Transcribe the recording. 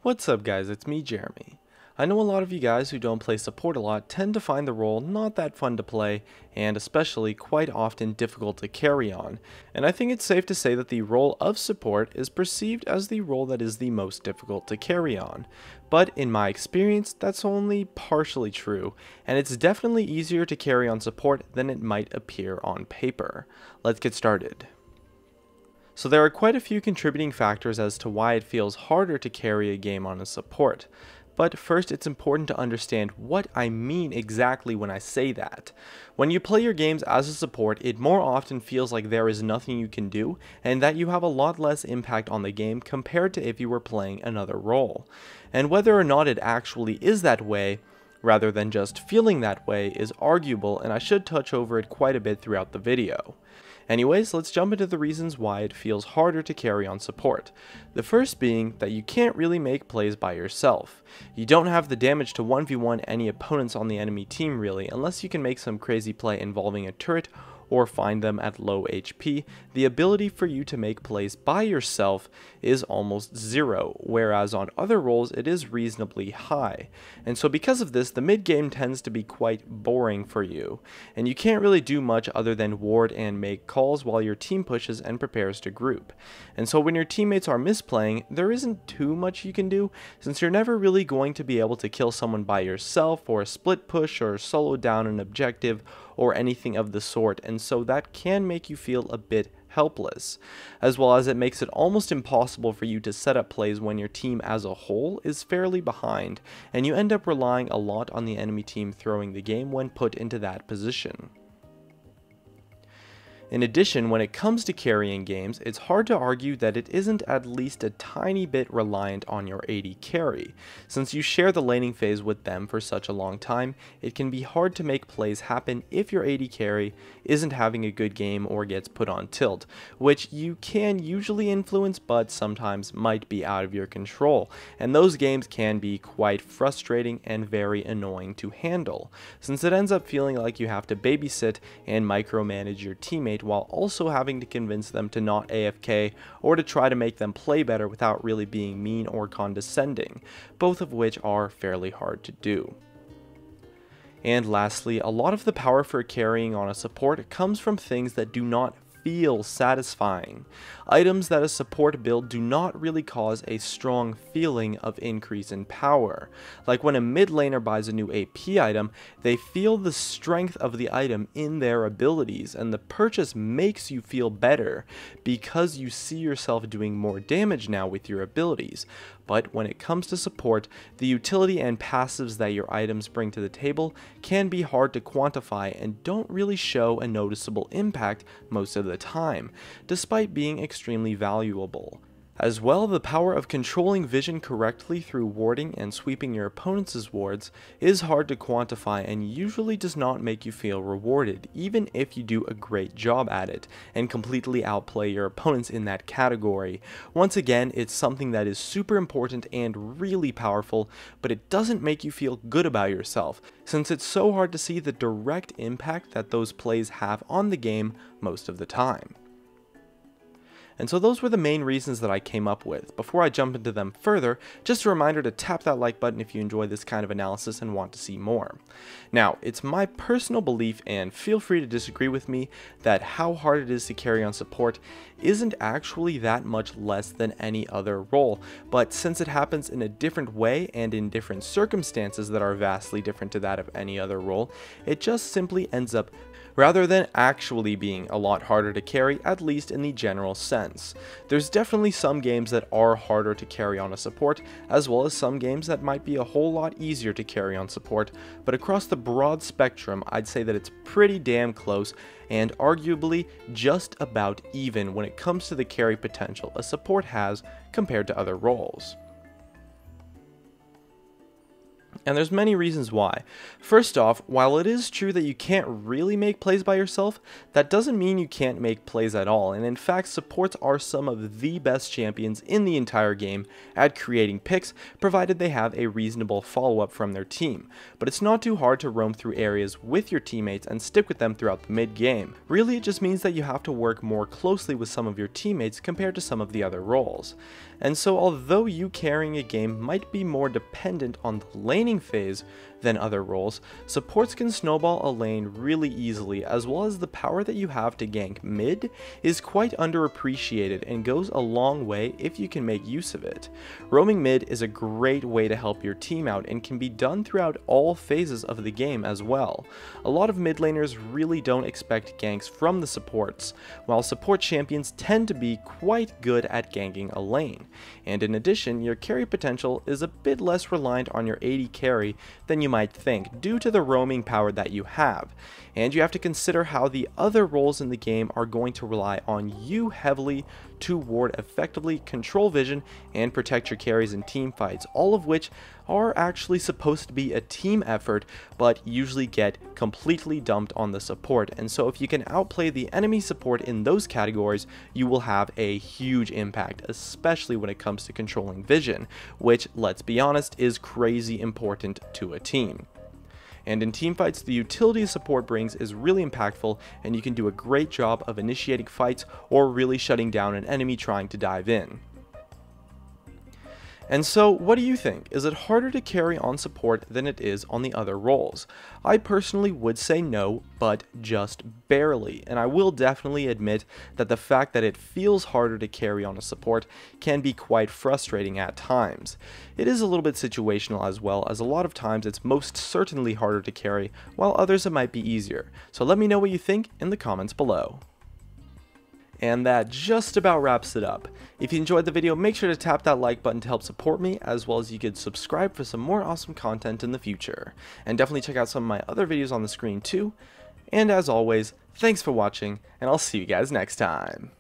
What's up guys, it's me Jeremy. I know a lot of you guys who don't play support a lot tend to find the role not that fun to play and especially quite often difficult to carry on, and I think it's safe to say that the role of support is perceived as the role that is the most difficult to carry on. But in my experience, that's only partially true, and it's definitely easier to carry on support than it might appear on paper. Let's get started. So there are quite a few contributing factors as to why it feels harder to carry a game on a support. But first, it's important to understand what I mean exactly when I say that. When you play your games as a support, it more often feels like there is nothing you can do, and that you have a lot less impact on the game compared to if you were playing another role. And whether or not it actually is that way, rather than just feeling that way, is arguable, and I should touch over it quite a bit throughout the video. Anyways, let's jump into the reasons why it feels harder to carry on support. The first being that you can't really make plays by yourself. You don't have the damage to 1v1 any opponents on the enemy team really, unless you can make some crazy play involving a turret or find them at low HP. The ability for you to make plays by yourself is almost zero, whereas on other roles it is reasonably high. And so because of this, the mid game tends to be quite boring for you, and you can't really do much other than ward and make calls while your team pushes and prepares to group. And so when your teammates are misplaying, there isn't too much you can do, since you're never really going to be able to kill someone by yourself, or split push, or solo down an objective, or anything of the sort, and so that can make you feel a bit helpless, as well as it makes it almost impossible for you to set up plays when your team as a whole is fairly behind, and you end up relying a lot on the enemy team throwing the game when put into that position. In addition, when it comes to carrying games, it's hard to argue that it isn't at least a tiny bit reliant on your AD carry. Since you share the laning phase with them for such a long time, it can be hard to make plays happen if your AD carry isn't having a good game or gets put on tilt, which you can usually influence but sometimes might be out of your control, and those games can be quite frustrating and very annoying to handle, since it ends up feeling like you have to babysit and micromanage your teammate while also having to convince them to not AFK or to try to make them play better without really being mean or condescending, both of which are fairly hard to do. And lastly, a lot of the power for carrying on a support comes from things that do not feel satisfying. Items that a support build do not really cause a strong feeling of increase in power. Like when a mid laner buys a new AP item, they feel the strength of the item in their abilities, and the purchase makes you feel better because you see yourself doing more damage now with your abilities. But when it comes to support, the utility and passives that your items bring to the table can be hard to quantify and don't really show a noticeable impact most of the time, despite being extremely valuable. As well, the power of controlling vision correctly through warding and sweeping your opponent's wards is hard to quantify and usually does not make you feel rewarded, even if you do a great job at it and completely outplay your opponents in that category. Once again, it's something that is super important and really powerful, but it doesn't make you feel good about yourself, since it's so hard to see the direct impact that those plays have on the game most of the time. And so those were the main reasons that I came up with. Before I jump into them further, just a reminder to tap that like button if you enjoy this kind of analysis and want to see more. Now, it's my personal belief, and feel free to disagree with me, that how hard it is to carry on support isn't actually that much less than any other role, but since it happens in a different way and in different circumstances that are vastly different to that of any other role, it just simply ends up rather than actually being a lot harder to carry, at least in the general sense. There's definitely some games that are harder to carry on a support, as well as some games that might be a whole lot easier to carry on support, but across the broad spectrum, I'd say that it's pretty damn close, and arguably just about even when it comes to the carry potential a support has compared to other roles. And there's many reasons why. First off, while it is true that you can't really make plays by yourself, that doesn't mean you can't make plays at all, and in fact supports are some of the best champions in the entire game at creating picks, provided they have a reasonable follow-up from their team. But it's not too hard to roam through areas with your teammates and stick with them throughout the mid-game. Really, it just means that you have to work more closely with some of your teammates compared to some of the other roles. And so although you carrying a game might be more dependent on the laning phase than other roles, supports can snowball a lane really easily, as well as the power that you have to gank mid is quite underappreciated and goes a long way if you can make use of it. Roaming mid is a great way to help your team out and can be done throughout all phases of the game as well. A lot of mid laners really don't expect ganks from the supports, while support champions tend to be quite good at ganking a lane. And in addition, your carry potential is a bit less reliant on your AD carry than you might think due to the roaming power that you have. And you have to consider how the other roles in the game are going to rely on you heavily to ward effectively, control vision, and protect your carries in team fights, all of which are actually supposed to be a team effort, but usually get completely dumped on the support. And so if you can outplay the enemy support in those categories, you will have a huge impact, especially when it comes to controlling vision, which, let's be honest, is crazy important to a team. And in teamfights, the utility support brings is really impactful, and you can do a great job of initiating fights or really shutting down an enemy trying to dive in. And so, what do you think? Is it harder to carry on support than it is on the other roles? I personally would say no, but just barely, and I will definitely admit that the fact that it feels harder to carry on a support can be quite frustrating at times. It is a little bit situational as well, as a lot of times it's most certainly harder to carry, while others it might be easier. So let me know what you think in the comments below. And that just about wraps it up. If you enjoyed the video, make sure to tap that like button to help support me, as well as you could subscribe for some more awesome content in the future. And definitely check out some of my other videos on the screen too. And as always, thanks for watching, and I'll see you guys next time.